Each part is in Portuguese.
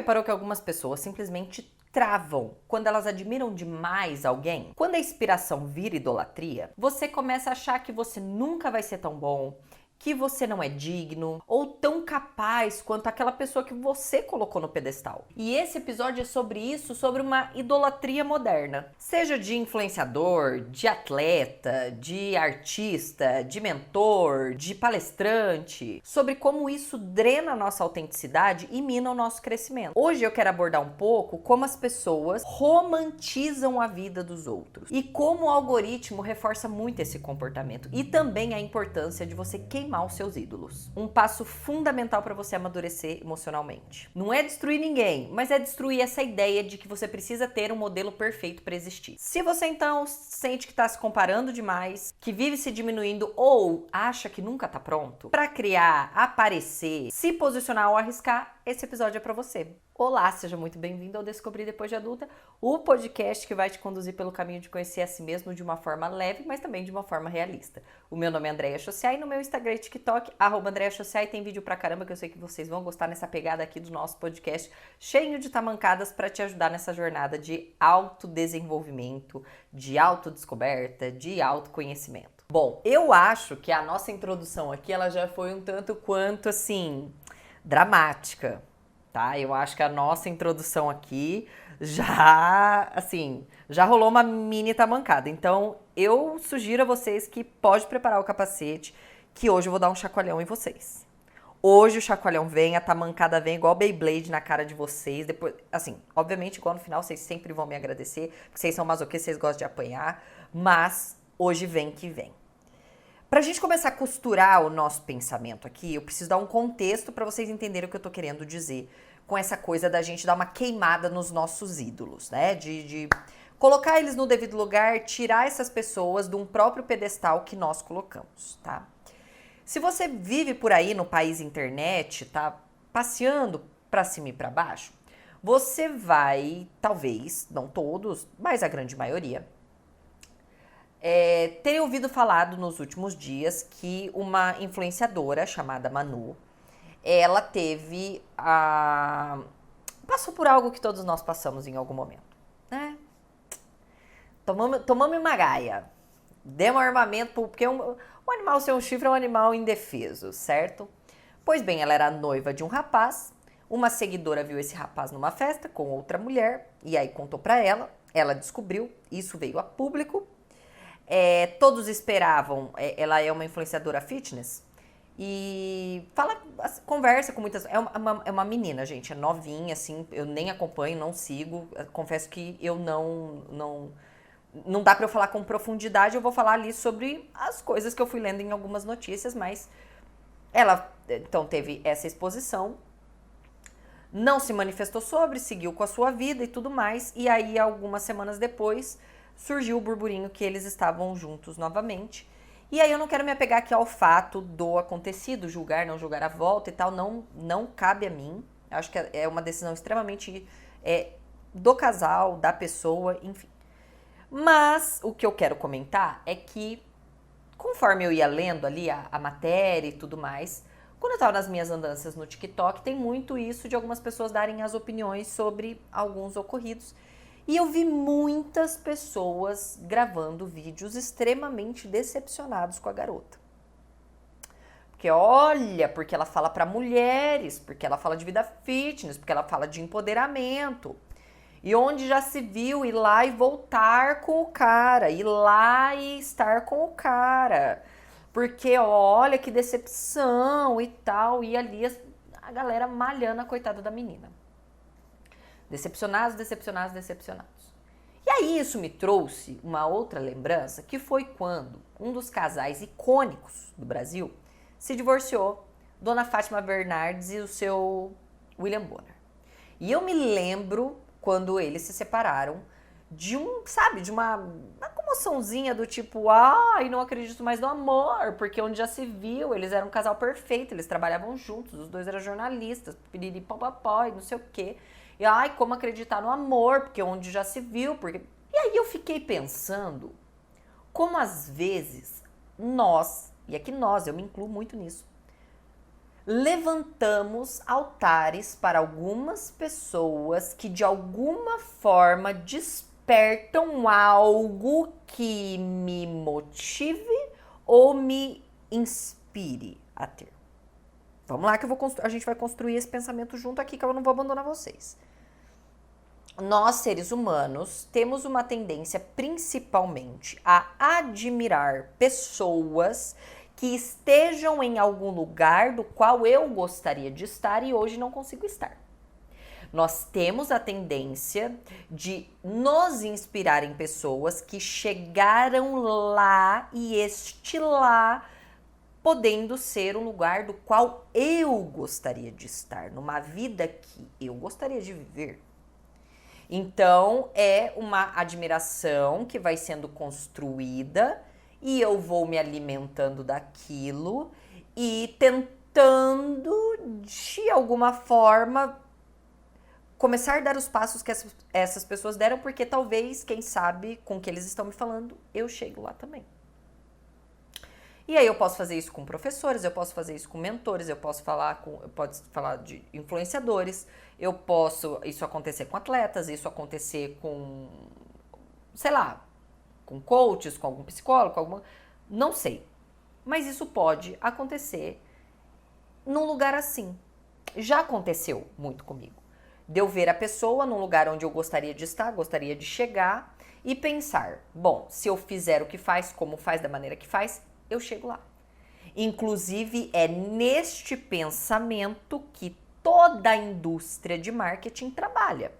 reparou que algumas pessoas simplesmente travam quando elas admiram demais alguém? Quando a inspiração vira idolatria, você começa a achar que você nunca vai ser tão bom, que você não é digno ou tão capaz quanto aquela pessoa que você colocou no pedestal. E esse episódio é sobre isso, sobre uma idolatria moderna. Seja de influenciador, de atleta, de artista, de mentor, de palestrante, sobre como isso drena a nossa autenticidade e mina o nosso crescimento. Hoje eu quero abordar um pouco como as pessoas romantizam a vida dos outros e como o algoritmo reforça muito esse comportamento e também a importância de você queimar os seus ídolos. Um passo fundamental para você amadurecer emocionalmente. Não é destruir ninguém, mas é destruir essa ideia de que você precisa ter um modelo perfeito para existir. Se você então sente que está se comparando demais, que vive se diminuindo ou acha que nunca está pronto para criar, aparecer, se posicionar ou arriscar, esse episódio é para você. Olá, seja muito bem-vindo ao Descobrir Depois de Adulta, o podcast que vai te conduzir pelo caminho de conhecer a si mesmo de uma forma leve, mas também de uma forma realista. O meu nome é Andréia Chossiai e no meu Instagram e TikTok, @AndréaChossiai, tem vídeo pra caramba que eu sei que vocês vão gostar nessa pegada aqui do nosso podcast, cheio de tamancadas para te ajudar nessa jornada de autodesenvolvimento, de autodescoberta, de autoconhecimento. Bom, eu acho que a nossa introdução aqui, ela já foi um tanto quanto, assim, dramática. Tá? Eu acho que a nossa introdução aqui já rolou uma mini tamancada. Então, eu sugiro a vocês que pode preparar o capacete, que hoje eu vou dar um chacoalhão em vocês. Hoje o chacoalhão vem, a tamancada vem igual Beyblade na cara de vocês. Depois, assim, obviamente, igual no final, vocês sempre vão me agradecer, porque vocês são masoquistas, vocês gostam de apanhar, mas hoje vem que vem. Pra gente começar a costurar o nosso pensamento aqui, eu preciso dar um contexto para vocês entenderem o que eu tô querendo dizer com essa coisa da gente dar uma queimada nos nossos ídolos, né? De colocar eles no devido lugar, tirar essas pessoas de um próprio pedestal que nós colocamos, tá? Se você vive por aí no país internet, tá passeando pra cima e pra baixo, você vai, talvez, não todos, mas a grande maioria, ter ouvido falado nos últimos dias que uma influenciadora chamada Manu, ela passou por algo que todos nós passamos em algum momento, né? Tomamos uma gaia, demos armamento, porque um animal sem um chifre é um animal indefeso, certo? Pois bem, ela era noiva de um rapaz, uma seguidora viu esse rapaz numa festa com outra mulher, e aí contou pra ela descobriu, isso veio a público. Todos esperavam, ela é uma influenciadora fitness e conversa com muitas, é uma menina, gente, é novinha, assim, eu nem acompanho, não sigo, confesso que eu não dá pra eu falar com profundidade, eu vou falar ali sobre as coisas que eu fui lendo em algumas notícias, mas ela, então, teve essa exposição, não se manifestou sobre, seguiu com a sua vida e tudo mais, e aí algumas semanas depois surgiu o burburinho que eles estavam juntos novamente. E aí eu não quero me apegar aqui ao fato do acontecido, julgar, não julgar a volta e tal, não cabe a mim. Acho que é uma decisão extremamente do casal, da pessoa, enfim. Mas o que eu quero comentar é que, conforme eu ia lendo ali a matéria e tudo mais, quando eu tava nas minhas andanças no TikTok, tem muito isso de algumas pessoas darem as opiniões sobre alguns ocorridos. E eu vi muitas pessoas gravando vídeos extremamente decepcionados com a garota. Porque olha, porque ela fala para mulheres, porque ela fala de vida fitness, porque ela fala de empoderamento. E onde já se viu ir lá e voltar com o cara, ir lá e estar com o cara. Porque olha que decepção e tal. E ali a galera malhando a coitada da menina. Decepcionados. E aí isso me trouxe uma outra lembrança, que foi quando um dos casais icônicos do Brasil se divorciou, Dona Fátima Bernardes e o seu William Bonner. E eu me lembro quando eles se separaram de uma comoçãozinha do tipo, ai, não acredito mais no amor, porque onde já se viu, eles eram um casal perfeito, eles trabalhavam juntos, os dois eram jornalistas, piriri, papapó, e não sei o quê. E ai, como acreditar no amor, porque onde já se viu, porque... E aí eu fiquei pensando como às vezes nós, e aqui nós, eu me incluo muito nisso, levantamos altares para algumas pessoas que de alguma forma despertam algo que me motive ou me inspire a ter. Vamos lá que a gente vai construir esse pensamento junto aqui, que eu não vou abandonar vocês. Nós, seres humanos, temos uma tendência principalmente a admirar pessoas que estejam em algum lugar do qual eu gostaria de estar e hoje não consigo estar. Nós temos a tendência de nos inspirar em pessoas que chegaram lá e este lá podendo ser um lugar do qual eu gostaria de estar, numa vida que eu gostaria de viver. Então, é uma admiração que vai sendo construída e eu vou me alimentando daquilo e tentando, de alguma forma, começar a dar os passos que essas pessoas deram, porque talvez, quem sabe, com o que eles estão me falando, eu chego lá também. E aí eu posso fazer isso com professores, eu posso fazer isso com mentores, eu posso falar de influenciadores, isso acontecer com atletas, isso acontecer com, sei lá, com coaches, com algum psicólogo, não sei. Mas isso pode acontecer num lugar assim. Já aconteceu muito comigo. De eu ver a pessoa num lugar onde eu gostaria de estar, gostaria de chegar e pensar, bom, se eu fizer o que faz, como faz, da maneira que faz, eu chego lá. Inclusive, é neste pensamento que toda a indústria de marketing trabalha.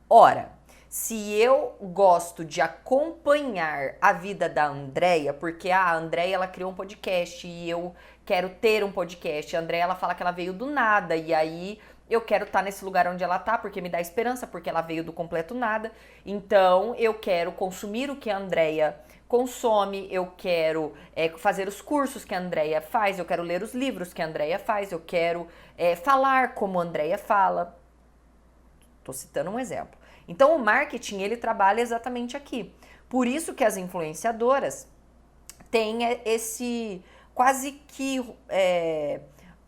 Ora, se eu gosto de acompanhar a vida da Andrea, porque a Andrea ela criou um podcast e eu quero ter um podcast, a Andrea ela fala que ela veio do nada e aí eu quero estar nesse lugar onde ela tá, porque me dá esperança, porque ela veio do completo nada. Então, eu quero consumir o que a Andrea consome, eu quero fazer os cursos que a Andrea faz, eu quero ler os livros que a Andrea faz, eu quero falar como a Andrea fala. Tô citando um exemplo. Então, o marketing, ele trabalha exatamente aqui. Por isso que as influenciadoras têm esse quase que...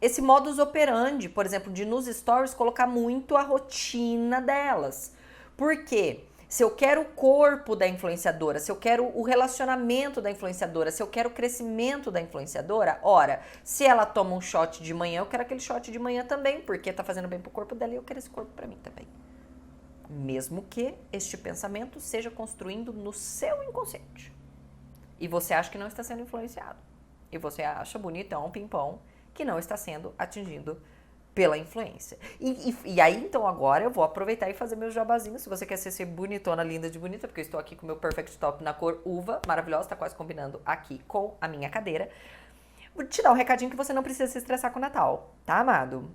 esse modus operandi, por exemplo, de nos stories colocar muito a rotina delas. Por quê? Se eu quero o corpo da influenciadora, se eu quero o relacionamento da influenciadora, se eu quero o crescimento da influenciadora, ora, se ela toma um shot de manhã, eu quero aquele shot de manhã também, porque tá fazendo bem pro corpo dela e eu quero esse corpo pra mim também. Mesmo que este pensamento seja construindo no seu inconsciente. E você acha que não está sendo influenciado. E você acha bonitão, pimpão, que não está sendo atingido pela influência. E aí, então, agora eu vou aproveitar e fazer meus jabazinhos. Se você quer ser bonitona, linda de bonita, porque eu estou aqui com o meu Perfect Top na cor uva, maravilhosa, tá quase combinando aqui com a minha cadeira. Vou te dar um recadinho que você não precisa se estressar com o Natal, tá, amado?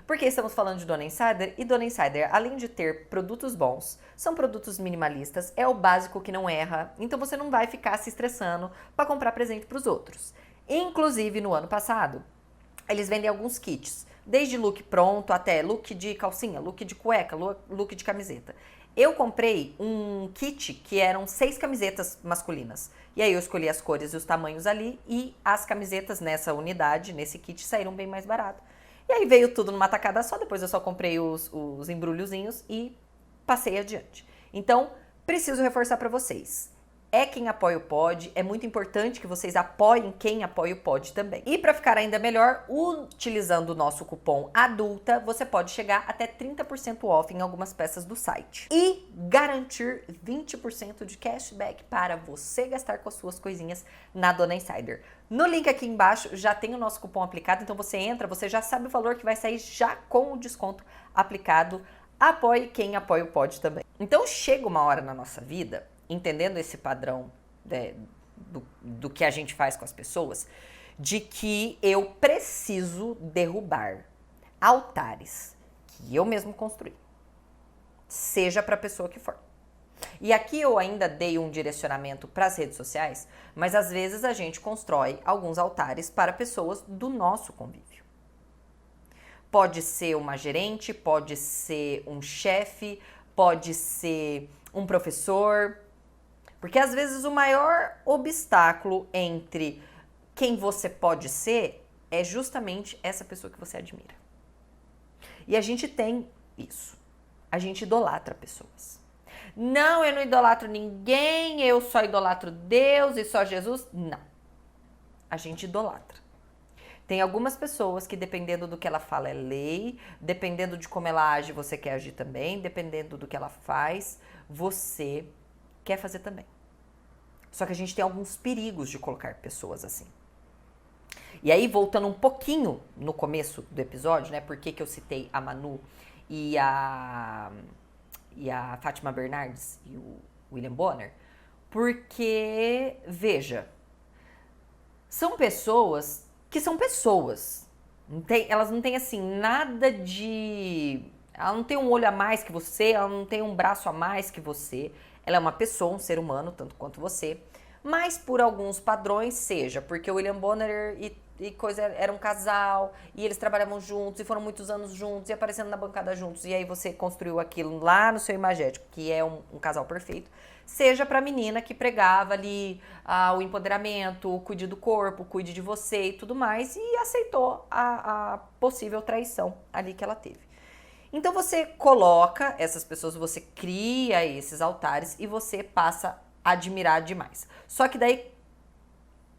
Porque estamos falando de Dona Insider, e Dona Insider, além de ter produtos bons, são produtos minimalistas, é o básico que não erra, então você não vai ficar se estressando para comprar presente para os outros. Inclusive, no ano passado, eles vendem alguns kits, desde look pronto até look de calcinha, look de cueca, look de camiseta. Eu comprei um kit que eram 6 camisetas masculinas. E aí eu escolhi as cores e os tamanhos ali e as camisetas nessa unidade, nesse kit, saíram bem mais barato. E aí veio tudo numa tacada só, depois eu só comprei os embrulhozinhos e passei adiante. Então, preciso reforçar para vocês. É quem apoia o pod, é muito importante que vocês apoiem quem apoia o pod também. E para ficar ainda melhor, utilizando o nosso cupom ADULTA, você pode chegar até 30% off em algumas peças do site. E garantir 20% de cashback para você gastar com as suas coisinhas na Dona Insider. No link aqui embaixo já tem o nosso cupom aplicado, então você entra, você já sabe o valor que vai sair já com o desconto aplicado. Apoie quem apoia o pod também. Então chega uma hora na nossa vida, entendendo esse padrão do que a gente faz com as pessoas, de que eu preciso derrubar altares que eu mesmo construí, seja para a pessoa que for. E aqui eu ainda dei um direcionamento para as redes sociais, mas às vezes a gente constrói alguns altares para pessoas do nosso convívio. Pode ser uma gerente, pode ser um chefe, pode ser um professor. Porque às vezes o maior obstáculo entre quem você pode ser é justamente essa pessoa que você admira. E a gente tem isso. A gente idolatra pessoas. Não, eu não idolatro ninguém, eu só idolatro Deus e só Jesus. Não. A gente idolatra. Tem algumas pessoas que, dependendo do que ela fala, é lei, dependendo de como ela age, você quer agir também, dependendo do que ela faz, você quer fazer também. Só que a gente tem alguns perigos de colocar pessoas assim. E aí, voltando um pouquinho no começo do episódio, né? Por que eu citei a Manu e a Fátima Bernardes e o William Bonner? Porque, veja, são pessoas que são pessoas. Elas não têm, assim, nada de... Ela não tem um olho a mais que você, ela não tem um braço a mais que você. Ela é uma pessoa, um ser humano, tanto quanto você. Mas por alguns padrões, seja porque o William Bonner e coisa era um casal, e eles trabalhavam juntos, e foram muitos anos juntos, e aparecendo na bancada juntos, e aí você construiu aquilo lá no seu imagético, que é um casal perfeito, seja pra menina que pregava ali o empoderamento, cuide do corpo, cuide de você e tudo mais, e aceitou a possível traição ali que ela teve. Então você coloca essas pessoas, você cria esses altares e você passa a admirar demais. Só que daí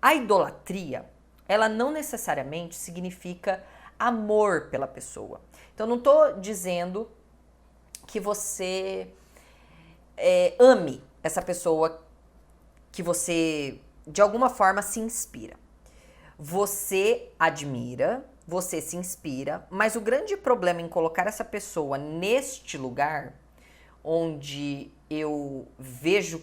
a idolatria, ela não necessariamente significa amor pela pessoa. Então não tô dizendo que você ame essa pessoa que você de alguma forma se inspira. Você admira, você se inspira, mas o grande problema em colocar essa pessoa neste lugar onde eu vejo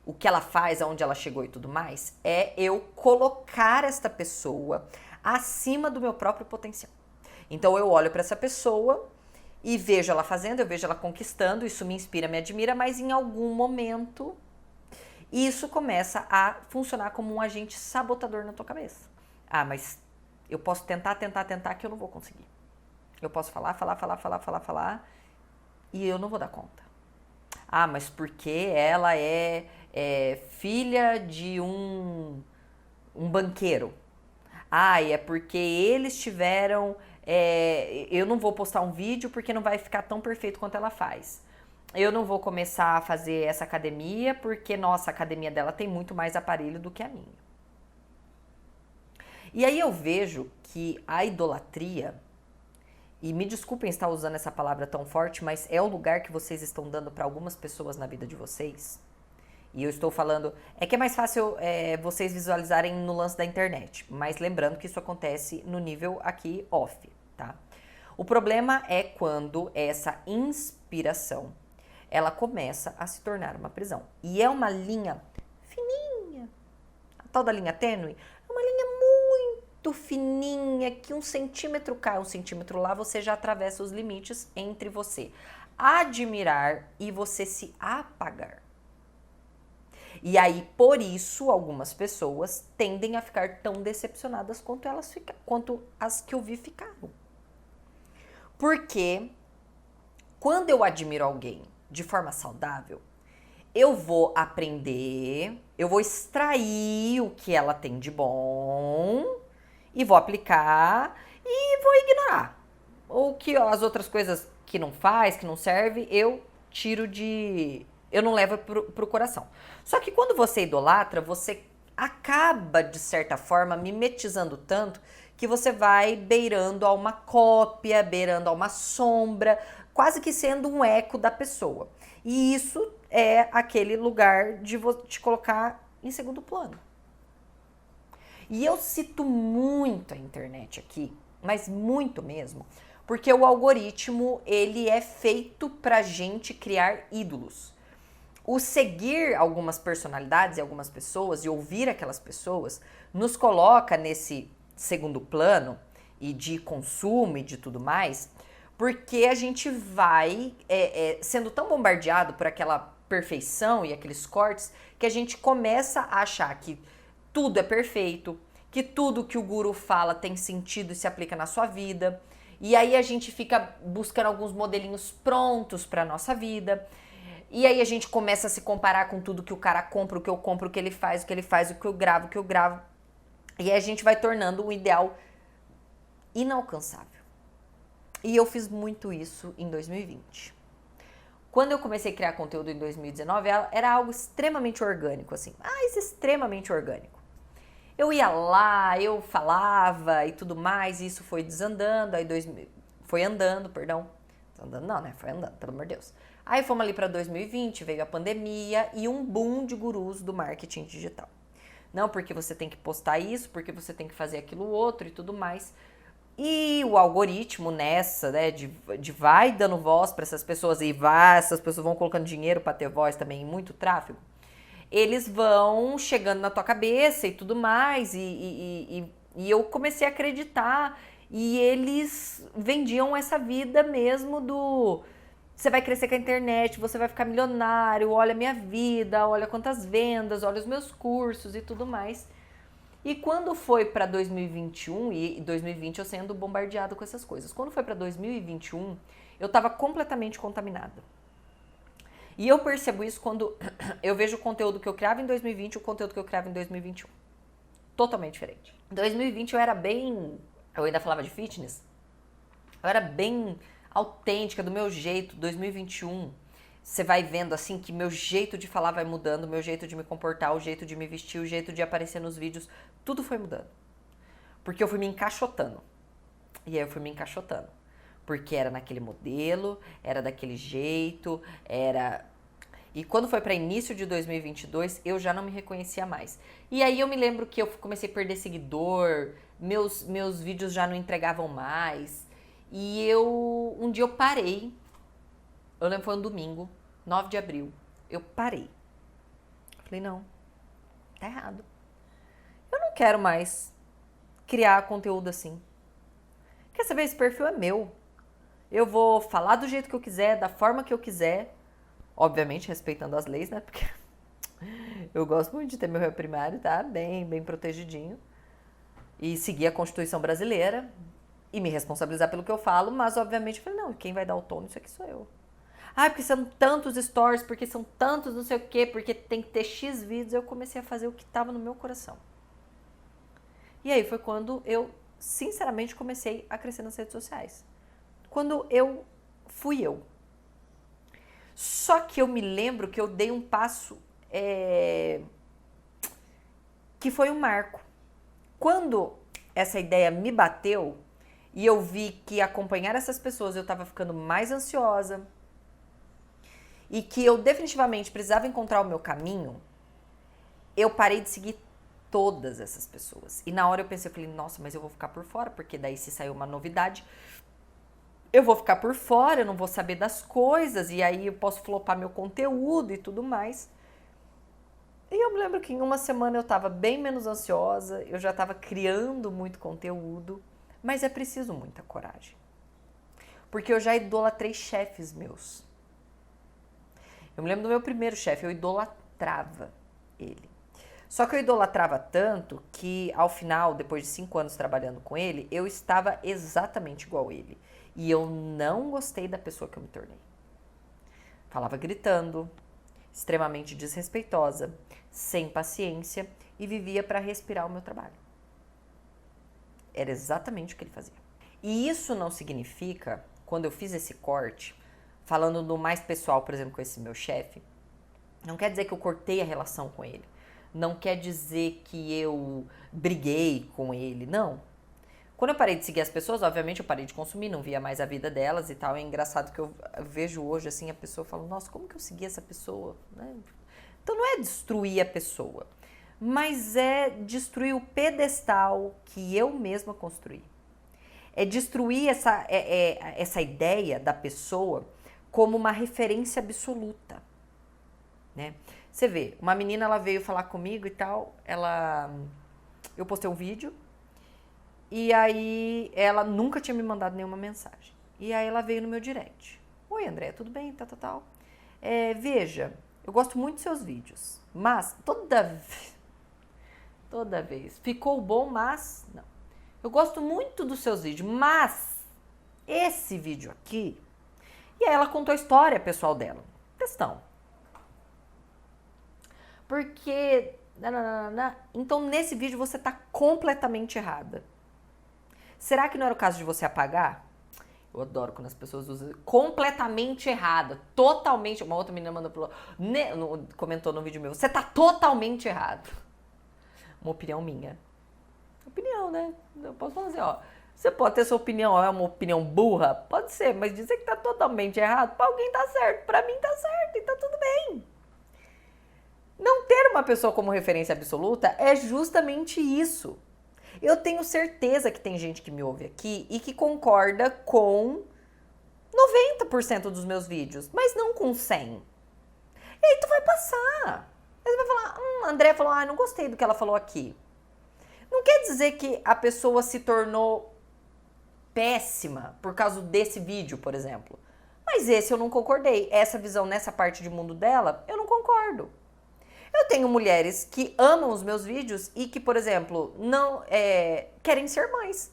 o que ela faz, aonde ela chegou e tudo mais, é eu colocar esta pessoa acima do meu próprio potencial. Então eu olho para essa pessoa e vejo ela fazendo, eu vejo ela conquistando, isso me inspira, me admira, mas em algum momento isso começa a funcionar como um agente sabotador na tua cabeça. Ah, mas eu posso tentar que eu não vou conseguir. Eu posso falar e eu não vou dar conta. Ah, mas porque ela é filha de um banqueiro. Ah, e é porque eles tiveram... eu não vou postar um vídeo porque não vai ficar tão perfeito quanto ela faz. Eu não vou começar a fazer essa academia porque, nossa, a academia dela tem muito mais aparelho do que a minha. E aí eu vejo que a idolatria... E me desculpem estar usando essa palavra tão forte, mas é o lugar que vocês estão dando para algumas pessoas na vida de vocês. E eu estou falando... É que é mais fácil vocês visualizarem no lance da internet. Mas lembrando que isso acontece no nível aqui off, tá? O problema é quando essa inspiração, ela começa a se tornar uma prisão. E é uma linha fininha. A tal da linha tênue é uma linha muito fininha, que 1 centímetro cá, 1 centímetro lá, você já atravessa os limites entre você admirar e você se apagar. E aí, por isso, algumas pessoas tendem a ficar tão decepcionadas quanto as que eu vi ficaram. Porque quando eu admiro alguém de forma saudável, eu vou aprender, eu vou extrair o que ela tem de bom e vou aplicar e vou ignorar. Ou que as outras coisas que não faz, que não serve, eu tiro de... Eu não levo pro coração. Só que quando você idolatra, você acaba, de certa forma, mimetizando tanto que você vai beirando a uma cópia, beirando a uma sombra, quase que sendo um eco da pessoa. E isso é aquele lugar de te colocar em segundo plano. E eu cito muito a internet aqui, mas muito mesmo, porque o algoritmo, ele é feito pra gente criar ídolos. O seguir algumas personalidades e algumas pessoas e ouvir aquelas pessoas nos coloca nesse segundo plano e de consumo e de tudo mais, porque a gente vai sendo tão bombardeado por aquela perfeição e aqueles cortes que a gente começa a achar que tudo é perfeito, que tudo que o guru fala tem sentido e se aplica na sua vida. E aí a gente fica buscando alguns modelinhos prontos para nossa vida. E aí a gente começa a se comparar com tudo que o cara compra, o que eu compro, o que ele faz, o que eu gravo, o que eu gravo. E aí a gente vai tornando um ideal inalcançável. E eu fiz muito isso em 2020. Quando eu comecei a criar conteúdo em 2019, era algo extremamente orgânico, assim, mas extremamente orgânico. Eu ia lá, eu falava e tudo mais, e isso foi desandando, aí foi andando, perdão. Andando não, né? Foi andando, pelo amor de Deus. Aí fomos ali para 2020, veio a pandemia e um boom de gurus do marketing digital. Não porque você tem que postar isso, porque você tem que fazer aquilo outro e tudo mais. E o algoritmo nessa, né, de vai dando voz para essas pessoas e essas pessoas vão colocando dinheiro para ter voz também, muito tráfego, eles vão chegando na tua cabeça e tudo mais, e eu comecei a acreditar, e eles vendiam essa vida mesmo do você vai crescer com a internet, você vai ficar milionário, olha a minha vida, olha quantas vendas, olha os meus cursos e tudo mais. E quando foi para 2021, e 2020 eu sendo bombardeado com essas coisas, quando foi para 2021, eu estava completamente contaminada. E eu percebo isso quando eu vejo o conteúdo que eu criava em 2020 e o conteúdo que eu criava em 2021. Totalmente diferente. Em 2020 eu era bem... Eu ainda falava de fitness. Eu era bem autêntica, do meu jeito. 2021, você vai vendo assim que meu jeito de falar vai mudando, meu jeito de me comportar, o jeito de me vestir, o jeito de aparecer nos vídeos. Tudo foi mudando. Porque eu fui me encaixotando. E aí eu fui me encaixotando. Porque era naquele modelo, era daquele jeito, era... E quando foi para início de 2022, eu já não me reconhecia mais. E aí eu me lembro que eu comecei a perder seguidor, meus vídeos já não entregavam mais. E um dia eu parei, eu lembro que foi um domingo, 9 de abril, eu parei. Falei, não, tá errado. Eu não quero mais criar conteúdo assim. Quer saber, esse perfil é meu. Eu vou falar do jeito que eu quiser, da forma que eu quiser, obviamente respeitando as leis, né? Porque eu gosto muito de ter meu réu primário, tá? Bem protegidinho. E seguir a Constituição brasileira e me responsabilizar pelo que eu falo, mas obviamente eu falei, não, quem vai dar o tom nisso aqui sou eu. Ah, porque são tantos stories, porque são tantos não sei o quê, porque tem que ter X vídeos, eu comecei a fazer o que estava no meu coração. E aí foi quando eu, sinceramente, comecei a crescer nas redes sociais. Quando eu fui eu. Só que eu me lembro que eu dei um passo que foi um marco. Quando essa ideia me bateu e eu vi que acompanhar essas pessoas eu estava ficando mais ansiosa e que eu definitivamente precisava encontrar o meu caminho, eu parei de seguir todas essas pessoas. E na hora eu pensei, eu falei, nossa, mas eu vou ficar por fora, porque daí se sair uma novidade, eu vou ficar por fora, eu não vou saber das coisas, e aí eu posso flopar meu conteúdo e tudo mais. E eu me lembro que em uma semana eu estava bem menos ansiosa, eu já estava criando muito conteúdo, mas é preciso muita coragem. Porque eu já idolatrei chefes meus. Eu me lembro do meu primeiro chefe, eu idolatrava ele. Só que eu idolatrava tanto que ao final, depois de 5 anos trabalhando com ele, eu estava exatamente igual a ele. E eu não gostei da pessoa que eu me tornei. Falava gritando, extremamente desrespeitosa, sem paciência e vivia para respirar o meu trabalho. Era exatamente o que ele fazia. E isso não significa, quando eu fiz esse corte, falando do mais pessoal, por exemplo, com esse meu chefe, não quer dizer que eu cortei a relação com ele. Não quer dizer que eu briguei com ele, não. Quando eu parei de seguir as pessoas, obviamente eu parei de consumir, não via mais a vida delas e tal. É engraçado que eu vejo hoje, assim, a pessoa falando, nossa, como que eu segui essa pessoa? Né? Então não é destruir a pessoa, mas é destruir o pedestal que eu mesma construí. É destruir essa ideia da pessoa como uma referência absoluta, né? Você vê, uma menina, ela veio falar comigo e tal, eu postei um vídeo e aí ela nunca tinha me mandado nenhuma mensagem. E aí ela veio no meu direct. Oi, André, tudo bem? Tal. Veja, eu gosto muito dos seus vídeos, mas toda vez ficou bom, mas não. Eu gosto muito dos seus vídeos, mas esse vídeo aqui... E aí ela contou a história pessoal dela. Questão. Porque... Então, nesse vídeo você tá completamente errada. Será que não era o caso de você apagar? Eu adoro quando as pessoas usam completamente errada, totalmente. Uma outra menina mandou, comentou no vídeo meu, você tá totalmente errado. Uma opinião minha. Opinião, né? Eu posso falar assim, ó. Você pode ter sua opinião, é uma opinião burra? Pode ser, mas dizer que tá totalmente errado, pra alguém tá certo, pra mim tá certo, e tá tudo bem. Não ter uma pessoa como referência absoluta é justamente isso. Eu tenho certeza que tem gente que me ouve aqui e que concorda com 90% dos meus vídeos, mas não com 100. E aí tu vai passar. Aí você vai falar, a André falou, não gostei do que ela falou aqui. Não quer dizer que a pessoa se tornou péssima por causa desse vídeo, por exemplo. Mas esse eu não concordei. Essa visão nessa parte de mundo dela, eu não concordo. Eu tenho mulheres que amam os meus vídeos e que, por exemplo, não querem ser mães.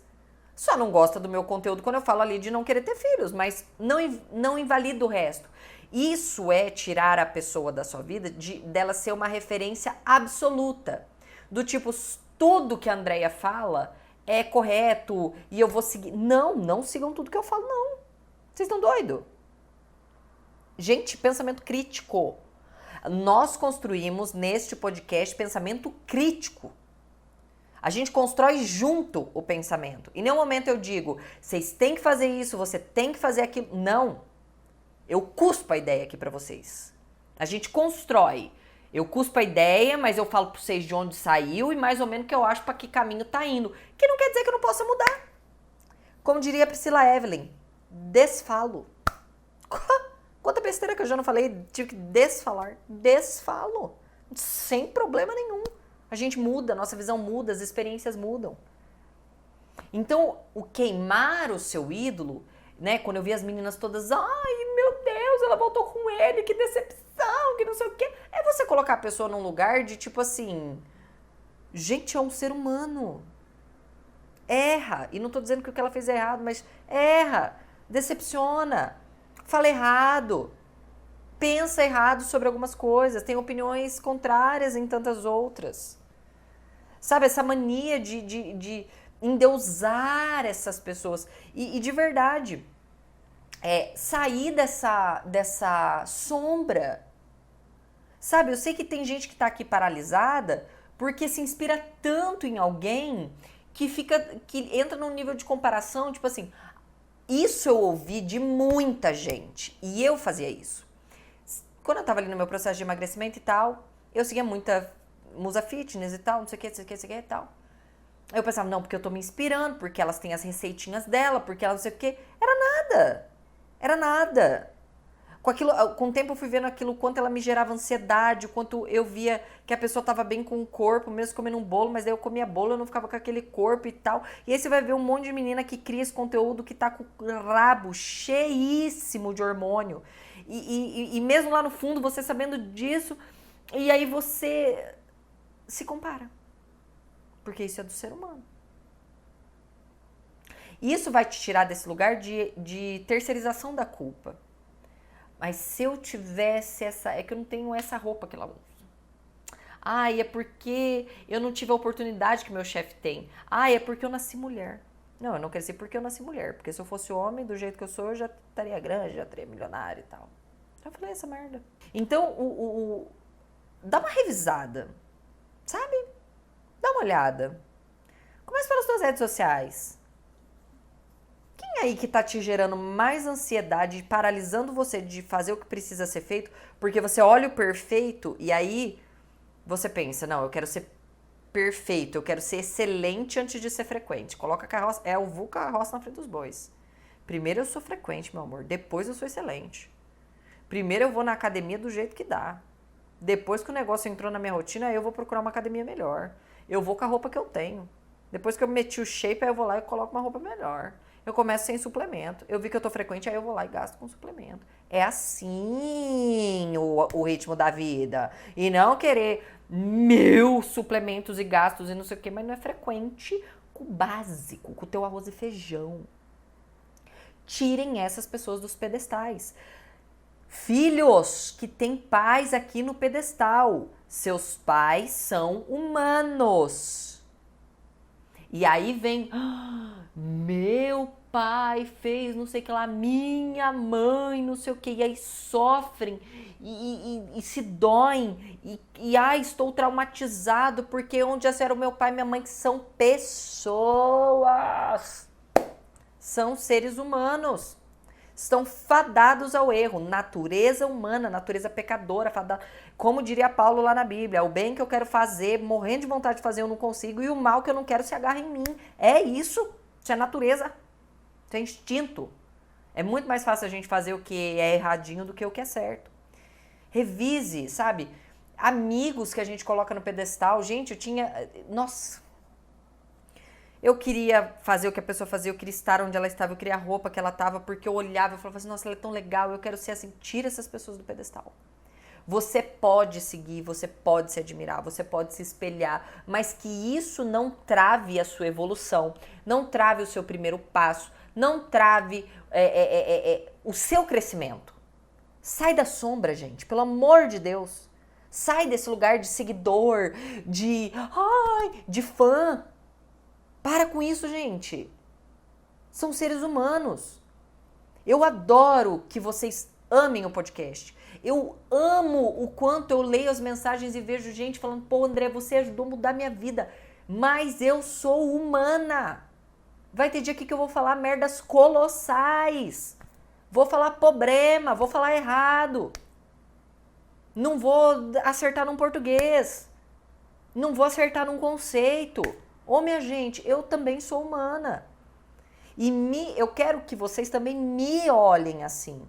Só não gosta do meu conteúdo quando eu falo ali de não querer ter filhos, mas não invalida o resto. Isso é tirar a pessoa da sua vida, dela ser uma referência absoluta. Do tipo, tudo que a Andrea fala é correto e eu vou seguir. Não sigam tudo que eu falo, não. Vocês estão doidos? Gente, pensamento crítico. Nós construímos neste podcast pensamento crítico. A gente constrói junto o pensamento. Em nenhum momento eu digo, vocês têm que fazer isso, você tem que fazer aquilo. Não. Eu cuspo a ideia aqui pra vocês. A gente constrói. Eu cuspo a ideia, mas eu falo pra vocês de onde saiu e mais ou menos o que eu acho pra que caminho tá indo. Que não quer dizer que eu não possa mudar. Como diria a Priscila Evelyn, desfalo. Quanta besteira que eu já não falei, tive que desfalar. Desfalo. Sem problema nenhum. A gente muda, nossa visão muda, as experiências mudam. Então, o queimar o seu ídolo, né? Quando eu vi as meninas todas, ai, meu Deus, ela voltou com ele, que decepção, que não sei o quê. É você colocar a pessoa num lugar de tipo assim, gente, é um ser humano. Erra. E não tô dizendo que o que ela fez é errado, mas erra, decepciona, fala errado, pensa errado sobre algumas coisas, tem opiniões contrárias em tantas outras. Sabe, essa mania de endeusar essas pessoas. E de verdade, sair dessa sombra. Sabe, eu sei que tem gente que tá aqui paralisada porque se inspira tanto em alguém que entra num nível de comparação, tipo assim, isso eu ouvi de muita gente e eu fazia isso. Quando eu tava ali no meu processo de emagrecimento e tal, eu seguia muita musa fitness e tal, não sei o que e tal. Eu pensava, não, porque eu tô me inspirando, porque elas têm as receitinhas dela, porque elas não sei o que. Era nada. Com o tempo eu fui vendo aquilo, o quanto ela me gerava ansiedade, o quanto eu via que a pessoa tava bem com o corpo, mesmo comendo um bolo, mas daí eu comia bolo, eu não ficava com aquele corpo e tal. E aí você vai ver um monte de menina que cria esse conteúdo que tá com o rabo cheíssimo de hormônio. E mesmo lá no fundo, você sabendo disso, e aí você se compara. Porque isso é do ser humano. E isso vai te tirar desse lugar de terceirização da culpa. Mas se eu tivesse é que eu não tenho essa roupa que ela usa. É porque eu não tive a oportunidade que meu chefe tem. É porque eu nasci mulher. Não, eu não cresci porque eu nasci mulher. Porque se eu fosse homem, do jeito que eu sou, eu já estaria grande, já estaria milionário e tal. Já falei essa merda. Então, dá uma revisada, sabe? Dá uma olhada. Começa pelas suas redes sociais. Quem aí que tá te gerando mais ansiedade, paralisando você de fazer o que precisa ser feito, porque você olha o perfeito e aí você pensa, não, eu quero ser perfeito, eu quero ser excelente antes de ser frequente. Coloca a carroça, o vulgo carroça na frente dos bois. Primeiro eu sou frequente, meu amor, depois eu sou excelente. Primeiro eu vou na academia do jeito que dá. Depois que o negócio entrou na minha rotina, aí eu vou procurar uma academia melhor. Eu vou com a roupa que eu tenho. Depois que eu meti o shape, aí eu vou lá e coloco uma roupa melhor. Eu começo sem suplemento. Eu vi que eu tô frequente, aí eu vou lá e gasto com suplemento. É assim o ritmo da vida. E não querer 1000 suplementos e gastos e não sei o que, mas não é frequente com o básico, com o teu arroz e feijão. Tirem essas pessoas dos pedestais. Filhos que têm pais aqui no pedestal. Seus pais são humanos. E aí vem, meu pai fez não sei o que lá, minha mãe não sei o que, e aí sofrem e se doem, estou traumatizado porque onde já era o meu pai e minha mãe, que são pessoas, são seres humanos, estão fadados ao erro, natureza humana, natureza pecadora, fadada. Como diria Paulo lá na Bíblia, o bem que eu quero fazer, morrendo de vontade de fazer, eu não consigo, e o mal que eu não quero se agarra em mim. É isso é natureza, isso é instinto. É muito mais fácil a gente fazer o que é erradinho do que o que é certo. Revise, sabe? Amigos que a gente coloca no pedestal. Gente, eu tinha... Nossa... Eu queria fazer o que a pessoa fazia, eu queria estar onde ela estava, eu queria a roupa que ela estava, porque eu olhava e falava assim, nossa, ela é tão legal, eu quero ser assim. Tira essas pessoas do pedestal. Você pode seguir, você pode se admirar, você pode se espelhar, mas que isso não trave a sua evolução, não trave o seu primeiro passo, não trave o seu crescimento. Sai da sombra, gente, pelo amor de Deus. Sai desse lugar de seguidor, de fã. Para com isso, gente. São seres humanos. Eu adoro que vocês amem o podcast. Eu amo o quanto eu leio as mensagens e vejo gente falando, pô, André, você ajudou a mudar minha vida. Mas eu sou humana. Vai ter dia aqui que eu vou falar merdas colossais. Vou falar problema, vou falar errado. Não vou acertar num português. Não vou acertar num conceito. Ô, minha gente, eu também sou humana. E eu quero que vocês também me olhem assim.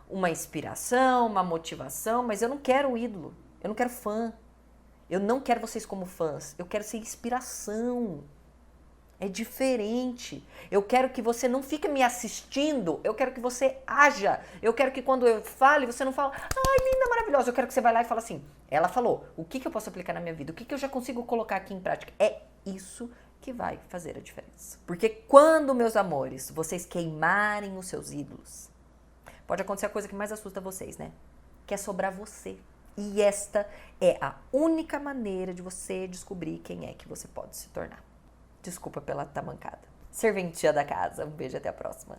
Uma inspiração, uma motivação, mas eu não quero ídolo. Eu não quero fã. Eu não quero vocês como fãs. Eu quero ser inspiração. É diferente. Eu quero que você não fique me assistindo. Eu quero que você haja. Eu quero que quando eu fale, você não fale, ai, linda, maravilhosa. Eu quero que você vá lá e fale assim, ela falou, o que eu posso aplicar na minha vida? O que eu já consigo colocar aqui em prática? É isso que vai fazer a diferença. Porque quando, meus amores, vocês queimarem os seus ídolos, pode acontecer a coisa que mais assusta vocês, né? Que é sobrar você. E esta é a única maneira de você descobrir quem é que você pode se tornar. Desculpa pela tamancada. Serventia da casa. Um beijo, até a próxima.